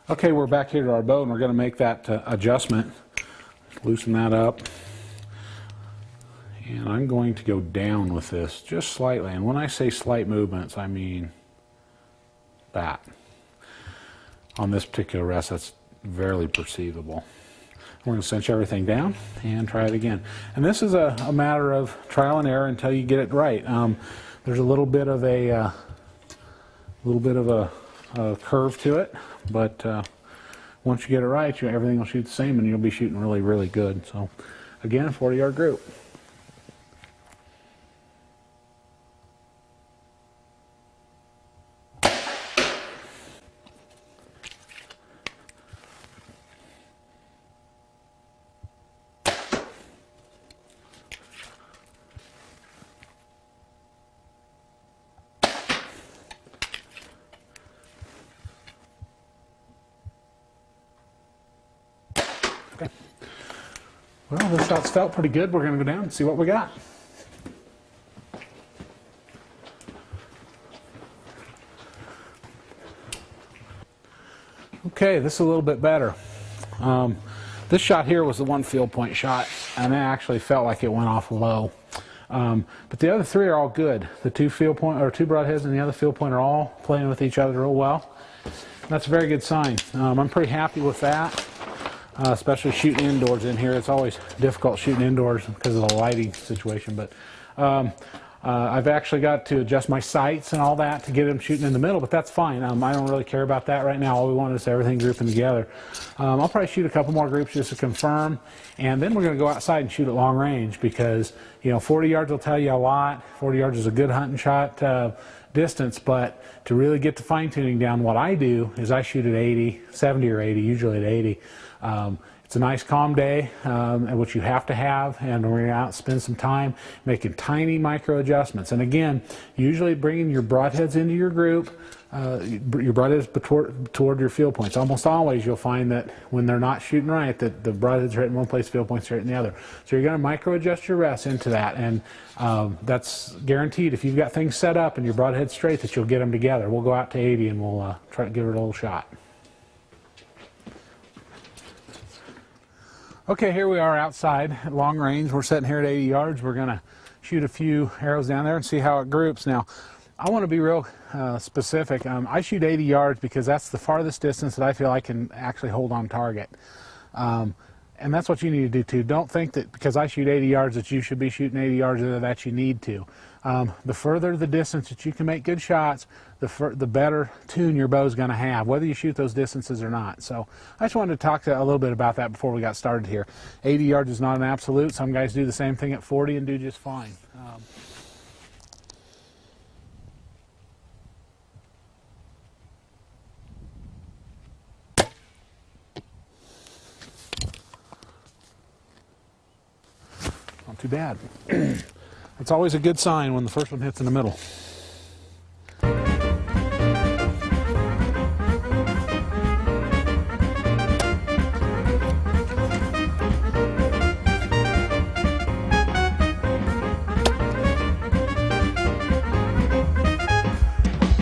Okay, we're back here to our bow, and we're going to make that adjustment. Loosen that up. And I'm going to go down with this just slightly. And when I say slight movements, I mean that. On this particular rest, that's barely perceivable. We're going to cinch everything down and try it again. And this is a matter of trial and error until you get it right. There's a little bit of a curve to it, but once you get it right, everything will shoot the same, and you'll be shooting really, really good. So, again, a 40-yard group. Okay. Well, this shot's felt pretty good. We're going to go down and see what we got. Okay, this is a little bit better. This shot here was the one field point shot, and it actually felt like it went off low. But the other three are all good. The two broadheads and the other field point are all playing with each other real well. That's a very good sign. I'm pretty happy with that. Especially shooting indoors in here. It's always difficult shooting indoors because of the lighting situation, but I've actually got to adjust my sights and all that to get them shooting in the middle, but that's fine. I don't really care about that right now. All we want is everything grouping together. I'll probably shoot a couple more groups just to confirm, and then we're going to go outside and shoot at long range because, 40 yards will tell you a lot. 40 yards is a good hunting shot distance, but to really get the fine-tuning down, what I do is I shoot at 80, 70 or 80, usually at 80. It's a nice calm day, which you have to have, and we're going to out and spend some time making tiny micro adjustments. And again, usually bringing your broadheads into your group, your broadheads toward your field points. Almost always you'll find that when they're not shooting right, that the broadheads are hitting one place, field points are hitting the other. So you're going to micro adjust your rests into that, and that's guaranteed. If you've got things set up and your broadhead's straight, that you'll get them together. We'll go out to 80 and we'll try to give it a little shot. Okay, here we are outside at long range. We're sitting here at 80 yards. We're going to shoot a few arrows down there and see how it groups. Now, I want to be real specific. I shoot 80 yards because that's the farthest distance that I feel I can actually hold on target. And that's what you need to do too. Don't think that because I shoot 80 yards that you should be shooting 80 yards or that you need to. The further the distance that you can make good shots, the better tune your bow is going to have, whether you shoot those distances or not. So I just wanted to talk a little bit about that before we got started here. 80 yards is not an absolute. Some guys do the same thing at 40 and do just fine. Not too bad. It's always a good sign when the first one hits in the middle.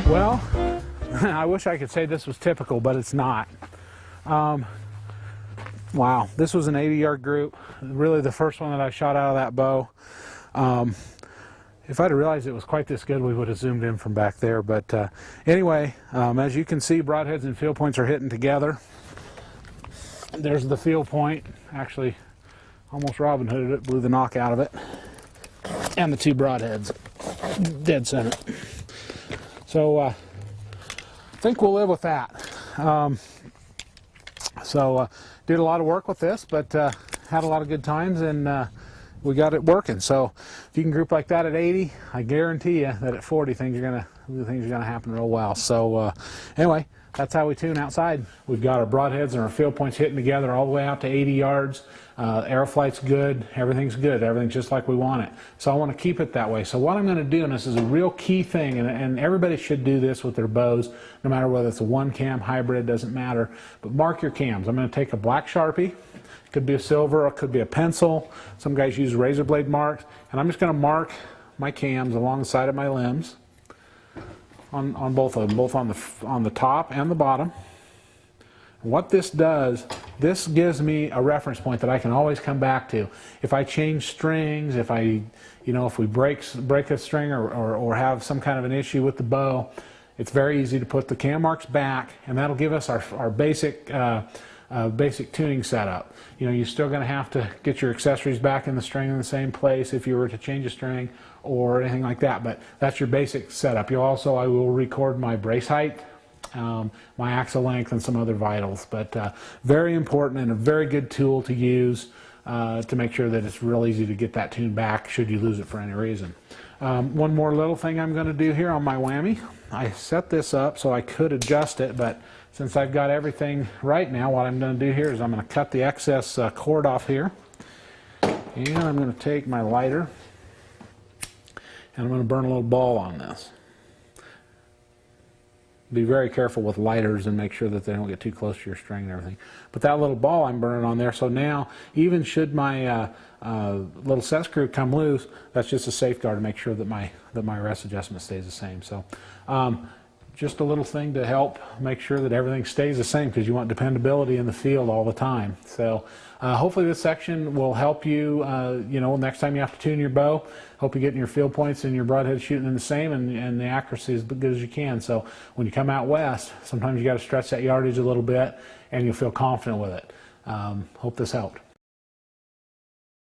Well, I wish I could say this was typical, but it's not. Wow, this was an 80-yard group. Really the first one that I shot out of that bow. If I'd have realized it was quite this good, we would have zoomed in from back there. But anyway, as you can see, broadheads and field points are hitting together. There's the field point. Actually, almost Robin Hooded it, blew the knock out of it. And the two broadheads, dead center. So I think we'll live with that. Did a lot of work with this, but had a lot of good times, and we got it working. So if you can group like that at 80, I guarantee you that at 40 things are gonna happen real well. So anyway, that's how we tune outside. We've got our broadheads and our field points hitting together all the way out to 80 yards. Arrow flight's good, everything's good, everything's just like we want it. So I want to keep it that way. So what I'm going to do, and this is a real key thing, and everybody should do this with their bows, no matter whether it's a one cam, hybrid, doesn't matter, but mark your cams. I'm going to take a black Sharpie, it could be a silver, it could be a pencil, some guys use razor blade marks, and I'm just going to mark my cams along the side of my limbs on both of them, both on the top and the bottom. What this does, this gives me a reference point that I can always come back to. If I change strings, if we break a string or have some kind of an issue with the bow, it's very easy to put the cam marks back, and that'll give us our basic tuning setup. You're still going to have to get your accessories back in the string in the same place if you were to change a string or anything like that, but that's your basic setup. I will record my brace height, my axle length, and some other vitals, but very important and a very good tool to use to make sure that it's real easy to get that tune back should you lose it for any reason. One more little thing I'm going to do here on my whammy. I set this up so I could adjust it, but since I've got everything right now, what I'm going to do here is I'm going to cut the excess cord off here, and I'm going to take my lighter and I'm going to burn a little ball on this. Be very careful with lighters and make sure that they don't get too close to your string and everything. But that little ball I'm burning on there, so now even should my little set screw come loose, that's just a safeguard to make sure that my rest adjustment stays the same. So just a little thing to help make sure that everything stays the same, because you want dependability in the field all the time. So hopefully this section will help you, next time you have to tune your bow. Hope you're getting your field points and your broadhead shooting in the same, and the accuracy as good as you can. So when you come out west, sometimes you got to stretch that yardage a little bit and you'll feel confident with it. Hope this helped.